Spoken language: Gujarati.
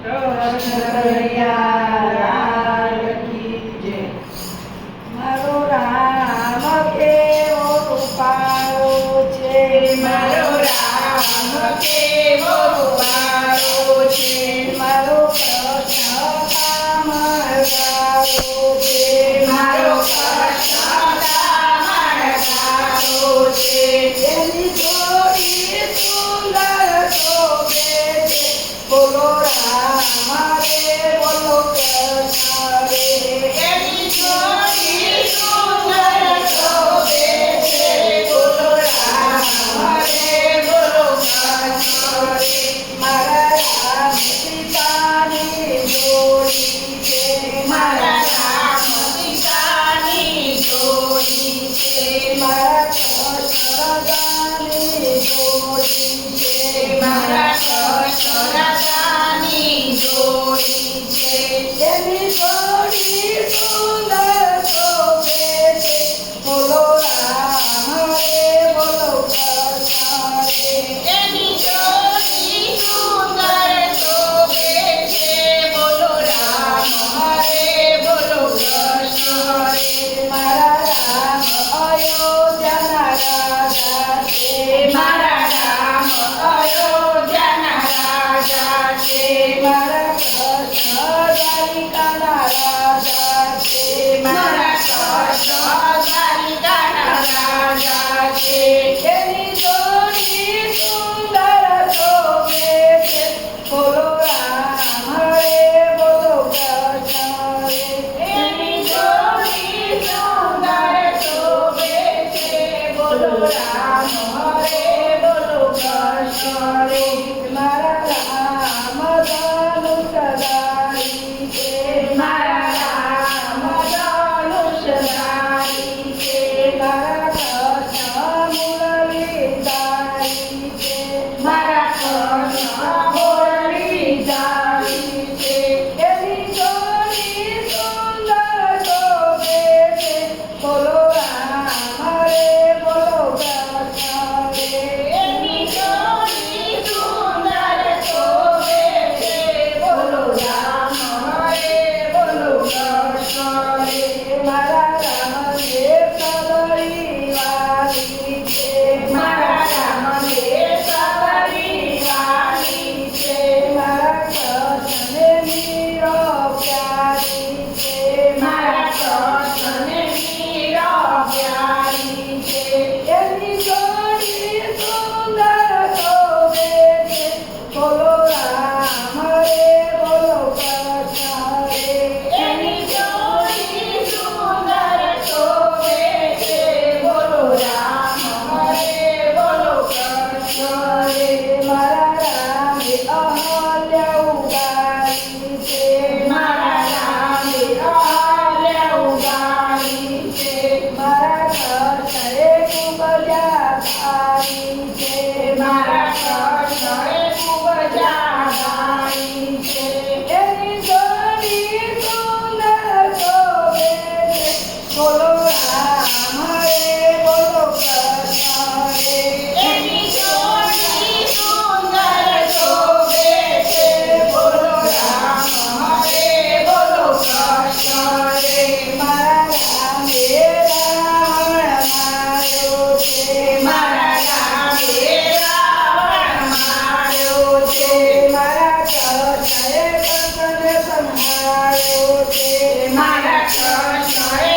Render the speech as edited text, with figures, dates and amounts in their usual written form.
કનૈયા લાલ કી જય। મારો રામ કેવો રૂપાળો છે, મારો રામ કેવો રૂપાળો છે, મારો કૃષ્ણ કામળવાળો છે, મારો કૃષ્ણ કામળવાળો છે, એની જોડી સુંદર શોભે છે। બોલો રામ રે બોલો કૃષ્ણ રે, એની જોડી સુંદર શોભે છે, બોલો રામ રે બોલો કૃષ્ણ રે। મારા રામ સીતાની જોડી છે, મારા રામ સીતાની જોડી છે, મારા કૃષ્ણની જોડી છે, મારા કૃષ્ણ રાધાની જોડી છે, એની જોડી સુંદર શોભે છે। બોલો રામ રે બોલો કૃષ્ણ રે, એની જોડી સુંદર શોભે છે, બોલો રામ રે બોલો કૃષ્ણ રે। મારા રામ અયોધ્યાના રાજા છે, મારા રામ અયોધ્યાના રાજા છે, મારા કૃષ્ણ દ્વારિકાના રાજા છે, મારા કૃષ્ણ દ્વારિકાના રાજા છે, એની જોડી સુંદર શોભે છે। બોલો રામ રે બોલો કૃષ્ણ રે, એની જોડી સુંદર શોભે છે, બોલો રામ રે બોલો કૃષ્ણ રે। મારા રામ ધનુષધારી છે, મારા રામ ધનુષધારી છે, મારા કૃષ્ણ મુરલીધારી છે, મારા કૃષ્ણ મુરલીધારી છે, એની જોડી સુંદર શોભે છે। બોલો રામ રે બોલો કૃષ્ણ રે, એની જોડી સુંદર શોભે છે, બોલો રામ રે બોલો કૃષ્ણ રે। મારા રામ સબરી વાલી છે, મારા રામ સબરી વાલી છે, મારા કૃષ્ણ મીરો પ્યારી છે, મારા કૃષ્ણ મીરા પ્યારી છે, એની જોડી સુંદર શોભે છે। બોલો રામ રે બોલો કૃષ્ણ રે, એની જોડી સુંદર શોભે છે, બોલો રામ રે બોલો કૃષ્ણ રે। મારા રામ અહલ્યા ઉગારી છે, મારા રામ અહલ્યા ઉગારી છે, મારા કૃષ્ણએ ખૂબ જાભારી છે, મારા કૃષ્ણએ ખૂબ જાભારી છે, એની જોડી સુંદર શોભે છે। બોલો રામ રે બોલો કૃષ્ણ રે, એની જોડી સુંદર શોભે છે, બોલો રામ રે બોલો કૃષ્ણ રે। મારા રામ રાવણ માર્યો છે, મારા રામે રાવણ માર્યો છે, મારા કૃષ્ણએ કંસને સંહાર્યો છે, મારા કૃષ્ણએ